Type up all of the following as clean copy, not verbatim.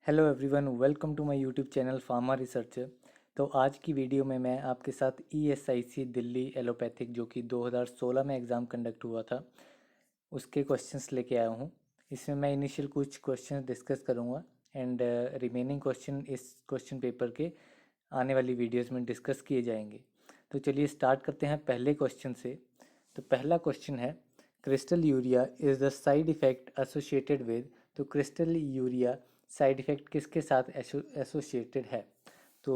Hello everyone, welcome to my YouTube channel pharma researcher. तो आज की वीडियो में मैं आपके साथ ESIC दिल्ली एलोपैथिक जो कि 2016 में एग्ज़ाम कंडक्ट हुआ था उसके क्वेश्चंस लेके आया हूँ। इसमें मैं इनिशियल कुछ क्वेश्चंस डिस्कस करूँगा एंड रिमेनिंग क्वेश्चन इस क्वेश्चन पेपर के आने वाली वीडियोस में डिस्कस किए जाएंगे। तो चलिए स्टार्ट करते हैं पहले क्वेश्चन से। तो पहला क्वेश्चन है, crystal urea is the side effect associated with. तो क्रिस्टल यूरिया साइड इफ़ेक्ट किसके साथ एसोसिएटेड है? तो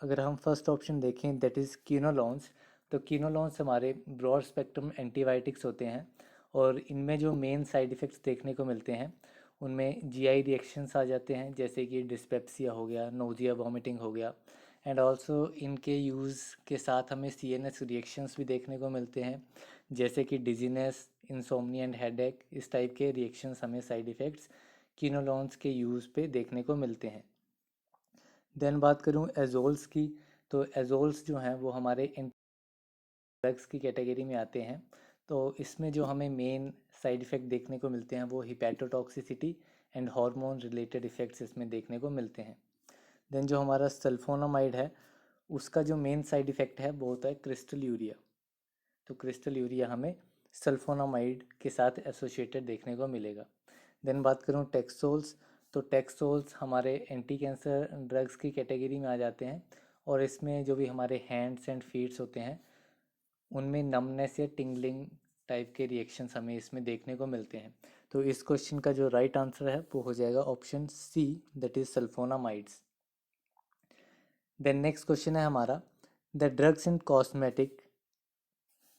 अगर हम फर्स्ट ऑप्शन देखें दैट इज़ कीनोलॉन्स। तो कीनोलॉन्स हमारे ब्रॉड स्पेक्ट्रम एंटीबायोटिक्स होते हैं और इनमें जो मेन साइड इफ़ेक्ट्स देखने को मिलते हैं उनमें GI रिएक्शंस आ जाते हैं, जैसे कि डिस्पेप्सिया हो गया, नोजिया, वॉमिटिंग हो गया। एंड ऑल्सो इनके यूज़ के साथ हमें CNS रिएक्शंस भी देखने को मिलते हैं, जैसे कि डिजीनेस, इंसोम्निया एंड हेडेक। इस टाइप के रिएक्शंस हमें साइड इफ़ेक्ट्स कीनोलॉन्स के यूज़ पे देखने को मिलते हैं। देन बात करूँ एजोल्स की, तो एजोल्स जो हैं वो हमारे ड्रग्स की कैटेगरी में आते हैं। तो इसमें जो हमें मेन साइड इफ़ेक्ट देखने को मिलते हैं वो हिपैटोटॉक्सिसिटी एंड हार्मोन रिलेटेड इफ़ेक्ट्स इसमें देखने को मिलते हैं। देन जो हमारा सल्फोनामाइड है उसका जो मेन साइड इफ़ेक्ट है वो होता है क्रिस्टल यूरिया। तो क्रिस्टल यूरिया हमें सल्फोनामाइड के साथ एसोसिएटेड देखने को मिलेगा। देन बात करूँ टेक्सोल्स, तो टेक्सोल्स हमारे एंटी कैंसर ड्रग्स की कैटेगरी में आ जाते हैं और इसमें जो भी हमारे हैंड्स एंड फीट्स होते हैं उनमें नमनेस या टिंगलिंग टाइप के रिएक्शंस हमें इसमें देखने को मिलते हैं। तो इस क्वेश्चन का जो राइट आंसर है वो हो जाएगा option C, that is sulfonamides. Then next question है हमारा, the drugs and cosmetic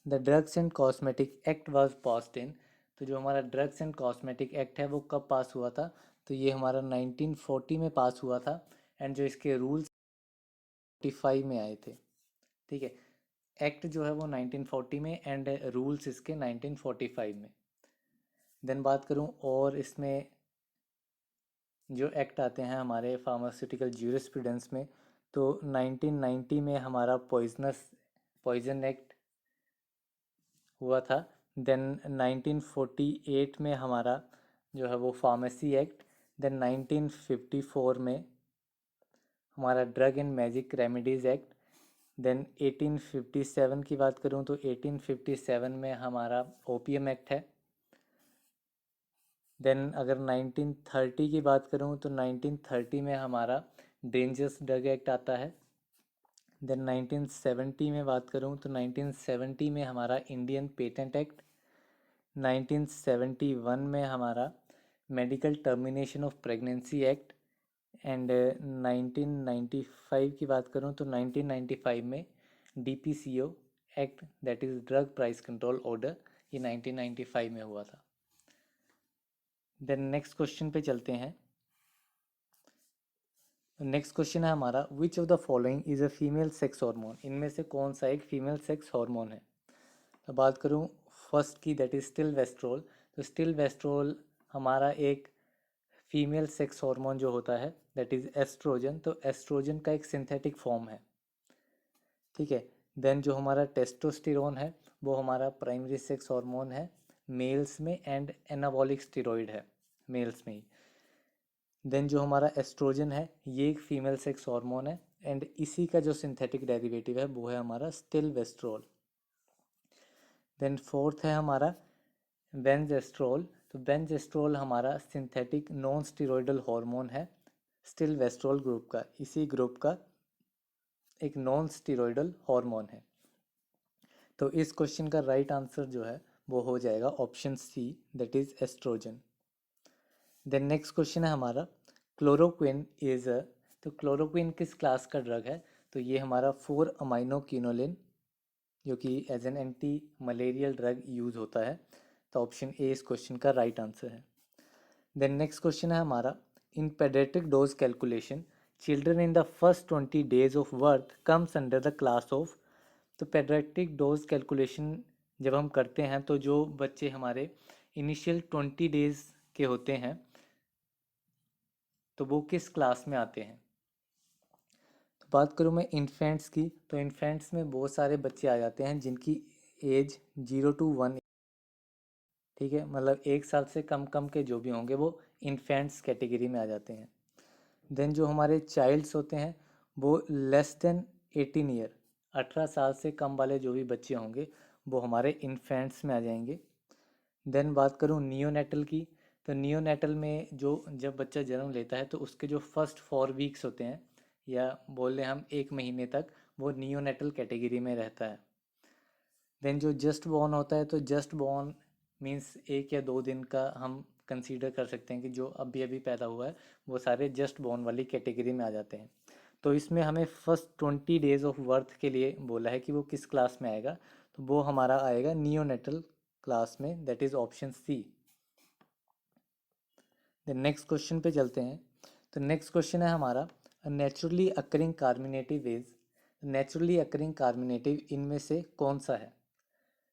the drugs and cosmetic act was passed in. तो जो हमारा ड्रग्स एंड कॉस्मेटिक एक्ट है वो कब पास हुआ था? तो ये हमारा 1940 में पास हुआ था एंड जो इसके रूल्स 45 में आए थे। ठीक है, एक्ट जो है वो 1940 में एंड रूल्स इसके 1945 में। देन बात करूं और इसमें जो एक्ट आते हैं हमारे फार्मास्यूटिकल ज्यूरिस्प्रूडेंस में, तो 1990 में हमारा पॉइजन एक्ट हुआ था। देन 1948 में हमारा जो है वो फार्मेसी एक्ट। देन 1954 में हमारा drug and magic remedies act. Then 1857 की बात करूं तो 1857 में हमारा ओपीएम एक्ट है। देन अगर 1930 की बात करूं तो 1930 में हमारा डेंजरस ड्रग एक्ट आता है। देन 1970 में बात करूं तो 1970 में हमारा इंडियन पेटेंट एक्ट। 1971 में हमारा medical termination of pregnancy act. And 1995 की बात करूं तो 1995 में DPCO act, that is drug price control order, ये 1995 में हुआ था। देन नेक्स्ट क्वेश्चन पे चलते हैं। नेक्स्ट क्वेश्चन है हमारा, which of the following is a female sex hormone. इनमें से कौन सा एक फीमेल सेक्स हार्मोन है? तो बात करूं फर्स्ट की, दैट इज स्टिलवेस्ट्रोल। तो स्टिलवेस्ट्रोल हमारा एक फीमेल सेक्स हार्मोन जो होता है दैट इज एस्ट्रोजन। तो एस्ट्रोजन का एक सिंथेटिक फॉर्म है। ठीक है, देन जो हमारा टेस्टोस्टेरोन है वो हमारा प्राइमरी सेक्स हार्मोन है मेल्स में एंड एनाबॉलिक स्टेरॉइड है मेल्स में ही। देन जो हमारा एस्ट्रोजन है ये एक फीमेल सेक्स हार्मोन है एंड इसी का जो सिंथेटिक डेरिवेटिव है वो है हमारा स्टिलवेस्ट्रोल। देन फोर्थ है हमारा बेंजेस्ट्रोल। तो बेंजेस्ट्रोल हमारा सिंथेटिक नॉन स्टेरॉयडल हार्मोन है स्टिलवेस्ट्रोल ग्रुप का, इसी ग्रुप का एक नॉन स्टेरॉयडल हार्मोन है। तो इस क्वेश्चन का राइट आंसर जो है वो हो जाएगा option C, that is oestrogen. Then next question है हमारा, क्लोरोक्विन इज अ। तो क्लोरोक्विन किस क्लास का ड्रग है? तो ये हमारा 4 अमाइनो क्विनोलिन जो कि as an anti malarial drug use होता है। तो ऑप्शन ए इस क्वेश्चन का राइट आंसर है। देन नेक्स्ट क्वेश्चन है हमारा, in paediatric dose calculation children in the first 20 days of birth comes under the class of. तो पेडियाट्रिक डोज कैलकुलेशन जब हम करते हैं तो जो बच्चे हमारे इनिशियल 20 डेज के होते हैं तो वो किस क्लास में आते हैं? तो बात करूँ मैं इन्फेंट्स की, तो इन्फेंट्स में बहुत सारे बच्चे आ जाते हैं जिनकी एज 0 to 1, ठीक है, मतलब 1 साल से कम कम के जो भी होंगे वो इन्फेंट्स कैटेगरी में आ जाते हैं। देन जो हमारे चाइल्ड्स होते हैं वो लेस देन 18 ईयर, 18 साल से कम वाले जो भी बच्चे होंगे वो हमारे इन्फेंट्स में आ जाएंगे। देन बात करूँ नियोनेटल की, तो नियोनेटल में जो जब बच्चा जन्म लेता है तो उसके जो फर्स्ट 4 वीक्स होते हैं या बोल लें हम 1 महीने तक, वो नियोनेटल कैटेगरी में रहता है। देन जो जस्ट बॉर्न होता है, तो जस्ट बॉर्न मीन्स 1 या 2 दिन का हम कंसीडर कर सकते हैं कि जो अभी अभी पैदा हुआ है वो सारे जस्ट बॉर्न वाली कैटेगरी में आ जाते हैं। तो इसमें हमें फर्स्ट 20 डेज ऑफ बर्थ के लिए बोला है कि वो किस क्लास में आएगा, तो वो हमारा आएगा नियोनेटल क्लास में, that is option C. Then next question पे चलते हैं। तो नेक्स्ट क्वेश्चन है हमारा naturally occurring carminative is, naturally occurring carminative इनमें से कौन सा है?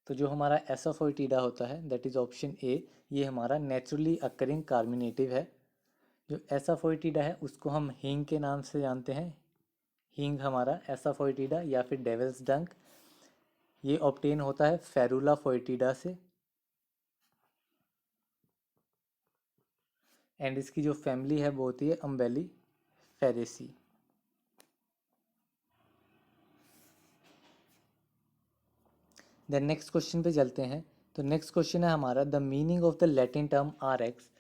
तो जो हमारा एसोफोइटिडा होता है दैट इज़ ऑप्शन ए, ये हमारा नेचुरली अकरिंग कार्मिनेटिव है। जो एसाफोइटिडा है उसको हम हींग के नाम से जानते हैं, हींग हमारा एसाफोइटिडा या फिर डेविल्स डंक, ये ऑब्टेन होता है फेरुला फोइटिडा से, एंड इसकी जो फैमिली है वो होती है umbelliferae. Then next question पे चलते हैं। तो नेक्स्ट क्वेश्चन है हमारा the meaning of the Latin term R X.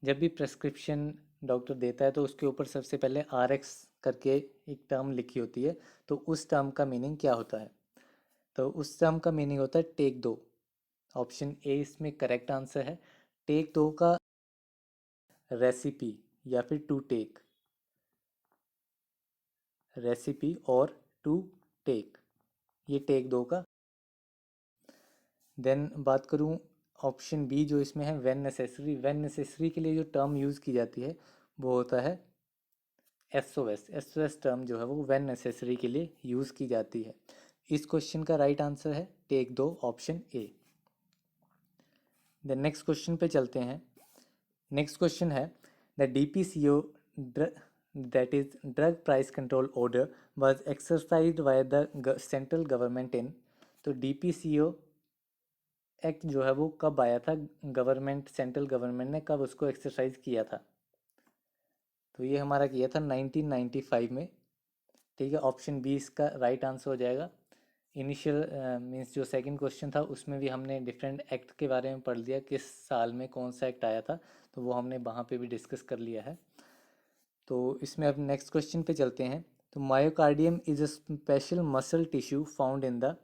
जब भी प्रेस्क्रिप्शन डॉक्टर देता है तो उसके ऊपर सबसे पहले आर एक्स करके एक टर्म लिखी होती है, तो उस टर्म का मीनिंग क्या होता है? तो उस टर्म का मीनिंग होता है टेक दो। ऑप्शन ए इसमें करेक्ट आंसर है। टेक दो का रेसिपी या फिर टू टेक, रेसिपी और टू टेक, ये टेक दो का। देन बात करूँ ऑप्शन बी जो इसमें है व्हेन नेसेसरी, व्हेन नेसेसरी के लिए जो टर्म यूज़ की जाती है वो होता है एसओएस, एसओएस टर्म जो है वो व्हेन नेसेसरी के लिए यूज़ की जाती है। इस क्वेश्चन का राइट आंसर है टेक दो, option A. Then next question पे चलते हैं। नेक्स्ट क्वेश्चन है the DPCO that is drug price control order was exercised by the central government in. तो डीपीसीओ एक्ट जो है वो कब आया था, गवर्नमेंट सेंट्रल गवर्नमेंट ने कब उसको एक्सरसाइज किया था? तो ये हमारा किया था 1995 में। ठीक है, ऑप्शन बी इसका राइट आंसर हो जाएगा। इनिशियल मीन्स जो सेकंड क्वेश्चन था उसमें भी हमने डिफरेंट एक्ट के बारे में पढ़ लिया, किस साल में कौन सा एक्ट आया था, तो वो हमने वहाँ पे भी डिस्कस कर लिया है। तो इसमें अब नेक्स्ट क्वेश्चन पे चलते हैं। तो myocardium is a special muscle tissue found in the.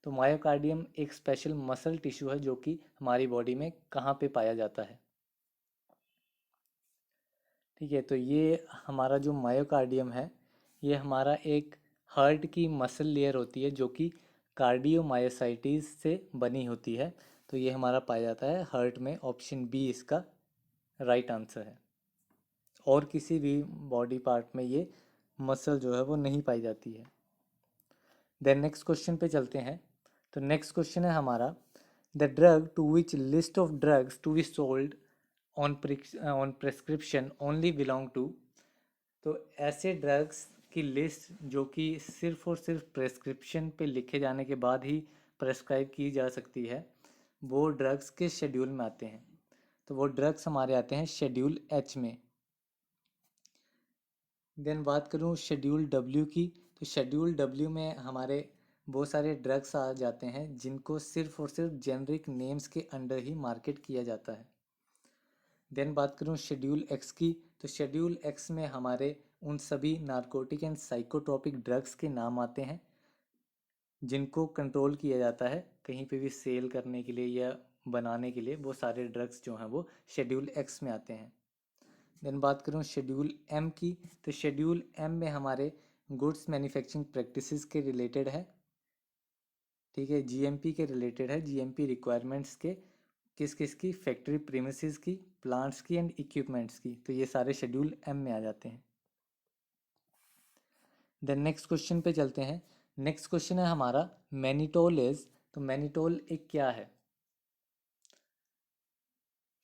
तो मायोकार्डियम एक स्पेशल मसल टिश्यू है जो कि हमारी बॉडी में कहाँ पे पाया जाता है? ठीक है, तो ये हमारा जो मायोकार्डियम है ये हमारा एक हार्ट की मसल लेयर होती है जो कि कार्डियोमायोसाइट्स से बनी होती है। तो ये हमारा पाया जाता है हार्ट में, ऑप्शन बी इसका राइट आंसर है। और किसी भी बॉडी पार्ट में ये मसल जो है वो नहीं पाई जाती है। देन नेक्स्ट क्वेश्चन पे चलते हैं। तो नेक्स्ट क्वेश्चन है हमारा the drug to which list of drugs to be sold on prescription only belong to. तो ऐसे ड्रग्स की लिस्ट जो कि सिर्फ और सिर्फ प्रेस्क्रिप्शन पे लिखे जाने के बाद ही प्रेस्क्राइब की जा सकती है, वो ड्रग्स के शेड्यूल में आते हैं। तो वो ड्रग्स हमारे आते हैं शेड्यूल एच में। देन बात करूँ शेड्यूल डब्ल्यू की, तो शेड्यूल डब्ल्यू में हमारे बहुत सारे ड्रग्स आ जाते हैं जिनको सिर्फ और सिर्फ जेनरिक नेम्स के अंडर ही मार्केट किया जाता है। देन बात करूँ शेड्यूल एक्स की, तो शेड्यूल एक्स में हमारे उन सभी नारकोटिक एंड साइकोट्रोपिक ड्रग्स के नाम आते हैं जिनको कंट्रोल किया जाता है कहीं पे भी सेल करने के लिए या बनाने के लिए, वो सारे ड्रग्स जो हैं वो शेड्यूल एक्स में आते हैं। देन बात करूँ शेड्यूल एम की, तो शेड्यूल एम में हमारे गुड्स मैन्युफैक्चरिंग प्रैक्टिसेस के रिलेटेड है। ठीक है, जीएमपी के रिलेटेड है, जीएमपी रिक्वायरमेंट्स के, किस किस की, फैक्ट्री प्रीमिसेस की, प्लांट्स की एंड इक्विपमेंट्स की, तो ये सारे शेड्यूल एम में आ जाते हैं। देन नेक्स्ट क्वेश्चन पे चलते हैं। नेक्स्ट क्वेश्चन है हमारा मैनिटोल इज। तो मैनिटोल एक क्या है?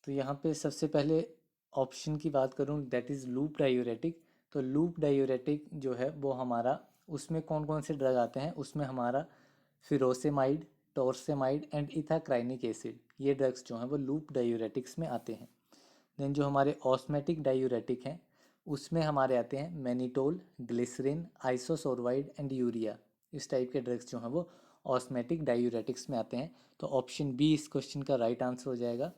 तो यहाँ पे सबसे पहले ऑप्शन की बात करूँ दैट इज़ लूप डायूरेटिक। तो लूप डायूरेटिक जो है वो हमारा, उसमें कौन कौन से ड्रग आते हैं, उसमें हमारा फिरोसेमाइड, टोर्सेमाइड एंड इथाक्राइनिक एसिड, ये ड्रग्स जो हैं वो लूप डायूरेटिक्स में आते हैं। देन जो हमारे ऑस्मेटिक डायूरेटिक हैं उसमें हमारे आते हैं मैनिटोल, ग्लिसरीन, आइसोसोरवाइड एंड यूरिया। इस टाइप के ड्रग्स जो हैं वो ऑस्मेटिक डायूरेटिक्स में आते हैं। तो ऑप्शन बी इस क्वेश्चन का राइट आंसर हो जाएगा।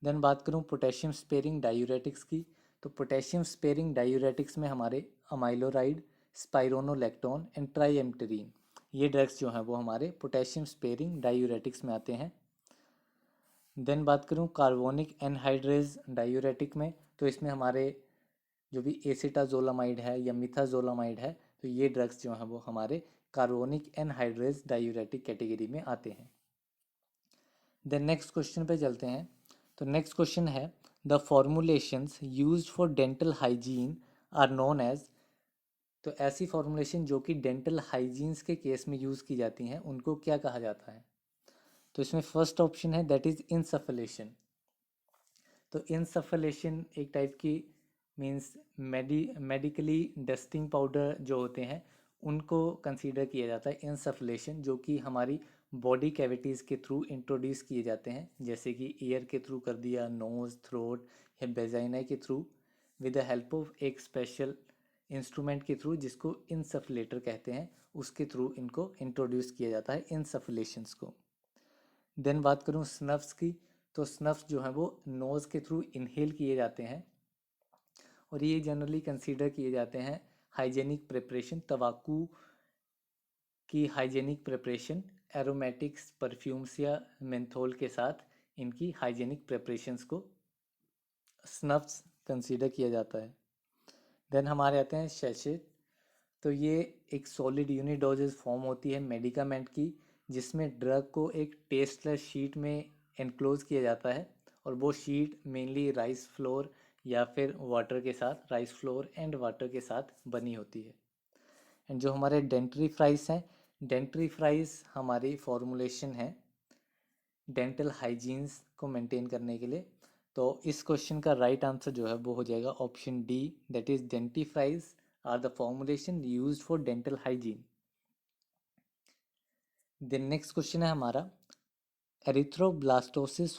देन बात करूँ पोटेशियम स्पेयरिंग डायूरेटिक्स की, तो पोटेशियम स्पेयरिंग डायूरेटिक्स में हमारे अमाइलोराइड, स्पाइरोनोलैक्टोन एंड ट्राइएम्पटेरिन, ये ड्रग्स जो हैं वो हमारे पोटेशियम स्पेयरिंग डायूरेटिक्स में आते हैं। देन बात करूँ कार्बोनिक एनहाइड्रेज डायूरेटिक में, तो इसमें हमारे जो भी एसिटाजोलामाइड है या मिथाजोलामाइड है, तो ये ड्रग्स जो हैं वो हमारे कार्बोनिक एनहाइड्रेज डायूरेटिक कैटेगरी में आते हैं। देन नेक्स्ट क्वेश्चन पे चलते हैं। तो नेक्स्ट क्वेश्चन है the formulations used for dental hygiene are known as, तो ऐसी फॉर्मुलेशन जो कि डेंटल हाइजीन्स के केस में यूज़ की जाती हैं उनको क्या कहा जाता है। तो इसमें फर्स्ट ऑप्शन है दैट इज़ इंसफलेशन। तो इंसफलेशन एक टाइप की मीन्स मेडिकली डस्टिंग पाउडर जो होते हैं उनको कंसीडर किया जाता है इंसफलेशन, जो कि हमारी बॉडी कैविटीज़ के थ्रू इंट्रोड्यूस किए जाते हैं, जैसे कि ईयर के थ्रू कर दिया, नोज़, थ्रोट या वेजाइना के through, with the help of एक स्पेशल इंस्ट्रूमेंट के थ्रू जिसको इंसफलेटर कहते हैं, उसके थ्रू इनको इंट्रोड्यूस किया जाता है इंसफलेशंस को। देन बात करूँ स्नफ्स की, तो स्नफ्स जो हैं वो नोज़ के थ्रू इनहेल किए जाते हैं और ये जनरली कंसीडर किए जाते हैं हाइजेनिक प्रिपरेशन, तंबाकू की हाइजेनिक प्रिपरेशन, एरोमेटिक्स परफ्यूम्स या मेंथोल के साथ इनकी हाइजेनिक प्रिपरेशंस को स्नफ्स कंसीडर किया जाता है। देन हमारे आते हैं शैशेट, तो ये एक सॉलिड यूनिट डोजेज फॉर्म होती है मेडिकामेंट की, जिसमें ड्रग को एक टेस्टलेस शीट में एनक्लोज किया जाता है और वो शीट मेनली राइस फ्लोर या फिर वाटर के साथ, राइस फ्लोर एंड वाटर के साथ बनी होती है। एंड जो हमारे डेंटरी फ्राइज हैं, डेंटरी फ्राइज हमारी फॉर्मुलेशन है डेंटल हाइजीन्स को मेंटेन करने के लिए। तो इस क्वेश्चन का राइट आंसर जो है वो हो जाएगा option D, that is dentifrices are the formulation used for dental hygiene. The next question है हमारा erythroblastosis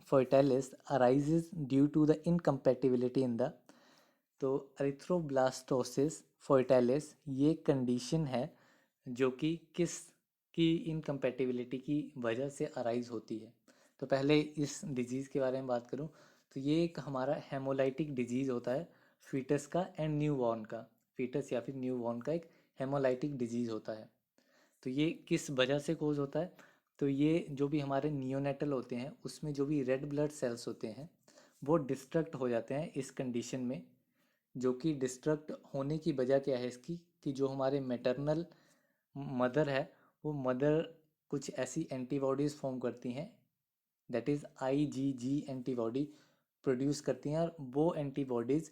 fetalis arises due to the incompatibility in the, तो एरिथ्रोब्लास्टोसिस फर्टाइलिस ये कंडीशन है जो कि किस की इनकम्पैटिबिलिटी की वजह से अराइज होती है। तो पहले इस डिजीज़ के बारे में बात करूं तो ये एक हमारा हेमोलाइटिक डिजीज़ होता है फीटस का एंड न्यूबॉर्न का, फीटस या फिर न्यूबॉर्न का एक हेमोलाइटिक डिजीज़ होता है। तो ये किस वजह से कोज होता है, तो ये जो भी हमारे नियोनेटल होते हैं उसमें जो भी रेड ब्लड सेल्स होते हैं वो डिस्ट्रक्ट हो जाते हैं इस कंडीशन में, जो कि डिस्ट्रक्ट होने की वजह क्या है इसकी कि जो हमारे मैटरनल मदर है वो मदर कुछ ऐसी एंटीबॉडीज़ फॉर्म करती हैं, that is IgG antibody produce करती हैं, और वो एंटीबॉडीज़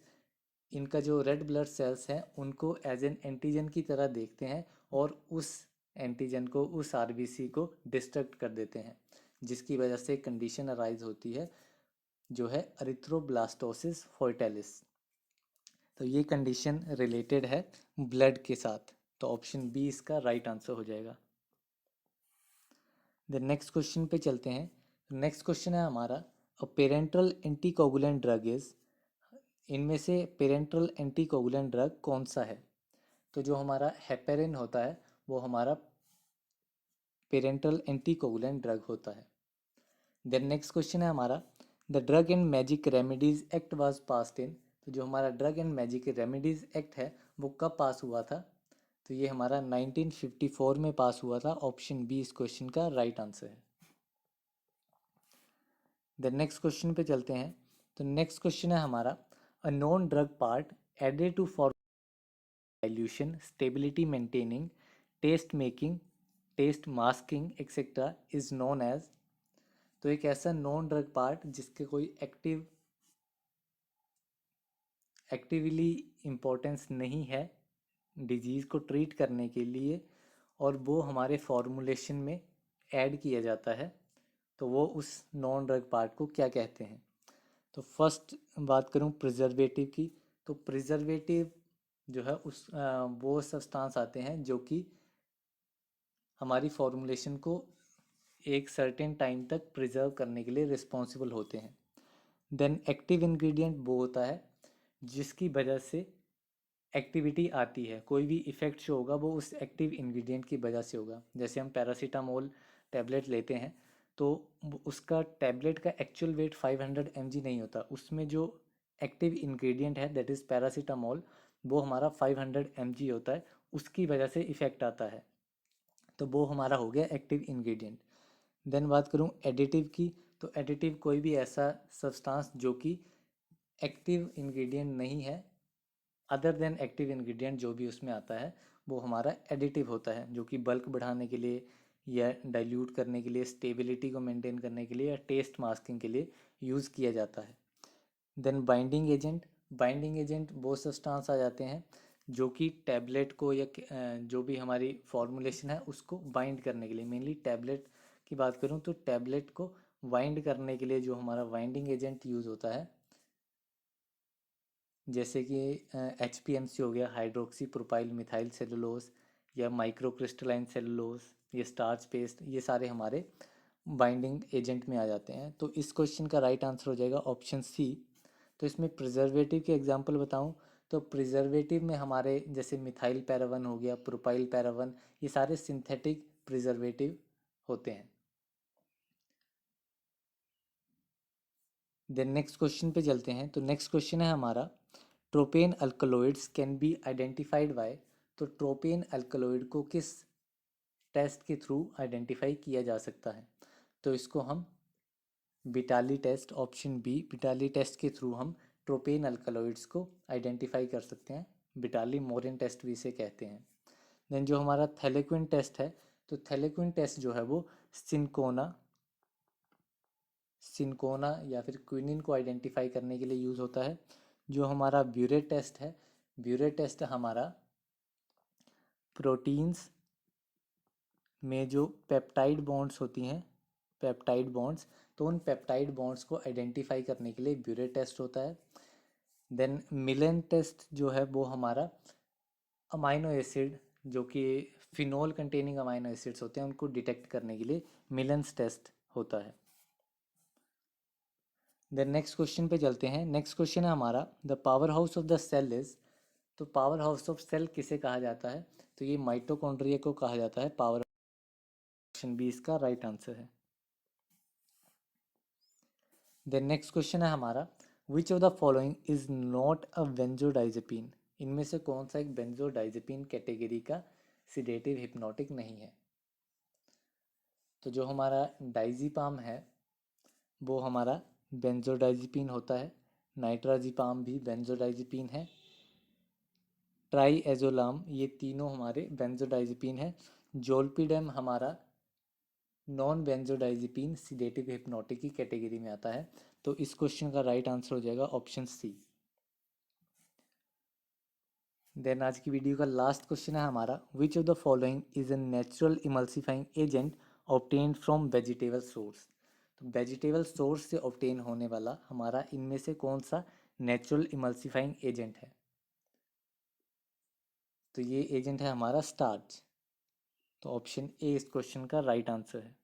इनका जो रेड ब्लड सेल्स हैं उनको एज एन एंटीजन की तरह देखते हैं और उस एंटीजन को, उस आरबीसी को डिस्ट्रक्ट कर देते हैं, जिसकी वजह से कंडीशन अराइज होती है जो है एरिथ्रोब्लास्टोसिस फर्टाइलिस। तो ये कंडीशन रिलेटेड है ब्लड के साथ, तो ऑप्शन बी इसका राइट आंसर हो जाएगा। द नेक्स्ट क्वेश्चन पे चलते हैं। नेक्स्ट क्वेश्चन है हमारा a parental anticoagulant drug is, इनमें से पेरेंटल एंटीकोगुलेंट ड्रग कौन सा है। तो जो हमारा हेपेरिन होता है वो हमारा पेरेंटल एंटीकोगुलेंट ड्रग होता है। देन नेक्स्ट क्वेश्चन है हमारा the drug and magic remedies act was passed in, तो जो हमारा drug and magic remedies act है वो कब पास हुआ था। तो ये हमारा 1954 में पास हुआ था, ऑप्शन बी इस क्वेश्चन का राइट आंसर है। द नेक्स्ट क्वेश्चन पे चलते हैं। तो नेक्स्ट क्वेश्चन है हमारा a non drug part added to for dilution stability maintaining taste making taste masking etcetera is known as, तो एक ऐसा नॉन ड्रग पार्ट जिसके कोई एक्टिवली इम्पोर्टेंस नहीं है डिजीज़ को ट्रीट करने के लिए और वो हमारे फॉर्मुलेशन में ऐड किया जाता है, तो वो उस नॉन ड्रग पार्ट को क्या कहते हैं। तो फर्स्ट बात करूँ प्रिजर्वेटिव की, तो प्रिजर्वेटिव जो है वो सब्सटेंस आते हैं जो कि हमारी फॉर्मुलेशन को एक सर्टेन टाइम तक प्रिजर्व करने के लिए रिस्पॉन्सिबल होते हैं। देन एक्टिव इंग्रेडिएंट वो होता है जिसकी वजह से एक्टिविटी आती है, कोई भी इफ़ेक्ट जो होगा वो उस एक्टिव इंग्रेडिएंट की वजह से होगा। जैसे हम पैरासीटामोल टैबलेट लेते हैं तो उसका टैबलेट का एक्चुअल वेट 500 mg नहीं होता, उसमें जो एक्टिव इंग्रेडिएंट है दैट इज़ पैरासीटामोल वो हमारा 500 mg होता है, उसकी वजह से इफ़ेक्ट आता है, तो वो हमारा हो गया एक्टिव इंग्रेडिएंट। देन बात करूँ एडिटिव की, तो एडिटिव कोई भी ऐसा सब्सटेंस जो कि एक्टिव इंग्रेडिएंट नहीं है, अदर देन एक्टिव इंग्रेडिएंट जो भी उसमें आता है वो हमारा एडिटिव होता है, जो कि बल्क बढ़ाने के लिए या डाइल्यूट करने के लिए, स्टेबिलिटी को मेंटेन करने के लिए या टेस्ट मास्किंग के लिए यूज़ किया जाता है। Then binding agent, binding agent वो सब्सटेंस आ जाते हैं जो कि टैबलेट को या जो भी हमारी फॉर्मुलेशन है उसको बाइंड करने के लिए, मेनली टैबलेट की बात करूँ तो टैबलेट को बाइंड करने के लिए जो हमारा बाइंडिंग एजेंट यूज़ होता है, जैसे कि HPMC हो गया, हाइड्रोक्सी प्रोपाइल मिथाइल सेलुलोज, या माइक्रो क्रिस्टलाइन सेलुलोज, ये स्टार्च पेस्ट, ये सारे हमारे बाइंडिंग एजेंट में आ जाते हैं। तो इस क्वेश्चन का राइट आंसर हो जाएगा ऑप्शन सी। तो इसमें प्रिजर्वेटिव के एग्जांपल बताऊं तो प्रिजर्वेटिव में हमारे जैसे मिथाइल पैरावन हो गया, प्रोपाइल पैरावन, ये सारे सिंथेटिक प्रिजर्वेटिव होते हैं। देन नेक्स्ट क्वेश्चन पे चलते हैं। तो नेक्स्ट क्वेश्चन है हमारा, tropane alkaloids can be identified by. तो ट्रोपेन अल्कलॉइड को किस टेस्ट के थ्रू आइडेंटिफाई किया जा सकता है? तो इसको हम बिटाली टेस्ट, ऑप्शन बी बिटाली टेस्ट के थ्रू हम ट्रोपेन अल्कलॉइड्स को आइडेंटिफाई कर सकते हैं। बिटाली मोरिन टेस्ट भी इसे कहते हैं। देन जो हमारा थैलेक्विन टेस्ट है, तो थैलेक्विन टेस्ट जो है वो सिंकोना सिंकोना या फिर क्विनिन को आइडेंटिफाई करने के लिए यूज़ होता है। जो हमारा ब्यूरेट टेस्ट है, ब्यूरेट टेस्ट हमारा प्रोटीन्स में जो पेप्टाइड बॉन्ड्स होती हैं, पेप्टाइड बॉन्ड्स, तो उन पेप्टाइड बॉन्ड्स को आइडेंटिफाई करने के लिए ब्यूरेट टेस्ट होता है। देन मिलन टेस्ट जो है वो हमारा अमाइनो एसिड, जो कि फिनोल कंटेनिंग अमाइनो एसिड्स होते हैं, उनको डिटेक्ट करने के लिए मिलन्स टेस्ट होता है। देन नेक्स्ट क्वेश्चन पे चलते हैं। नेक्स्ट क्वेश्चन है हमारा, the power house of the cell is. तो पावर हाउस ऑफ सेल किसे कहा जाता है? तो ये माइटोकॉन्ड्रिया को कहा जाता है पावर। ऑप्शन बी इसका राइट आंसर है। देन नेक्स्ट क्वेश्चन है हमारा, which of the following is not a benzodiazepine. इनमें से कौन सा एक बेंजोडाइजेपिन कैटेगरी का सिडेटिव हिप्नोटिक नहीं है? तो जो हमारा डाइजीपाम है वो हमारा बेंजोडाइजेपिन होता है, नाइट्राजीपाम भी बेंजोडाइजेपिन है, ट्राईएजोलाम, ये तीनों हमारे बेंजोडाइजेपिन है। जोल्पिडेम हमारा नॉन बेंजोडाइजेपिन सिडेटिव हिप्नोटिक की कैटेगरी में आता है। तो इस क्वेश्चन का राइट आंसर हो जाएगा ऑप्शन सी। देन आज की वीडियो का लास्ट क्वेश्चन है हमारा, which of the following is a natural emulsifying agent obtained from vegetable source. तो वेजिटेबल सोर्स से ऑब्टेन होने वाला हमारा इनमें से कौन सा नेचुरल इमल्सिफाइंग एजेंट है? तो ये एजेंट है हमारा स्टार्च। तो ऑप्शन ए इस क्वेश्चन का राइट आंसर है।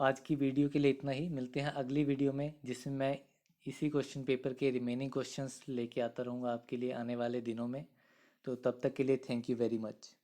आज की वीडियो के लिए इतना ही। मिलते हैं अगली वीडियो में, जिसमें मैं इसी क्वेश्चन पेपर के रिमेनिंग क्वेश्चंस लेके आता रहूँगा आपके लिए आने वाले दिनों में। तो तब तक के लिए थैंक यू वेरी मच।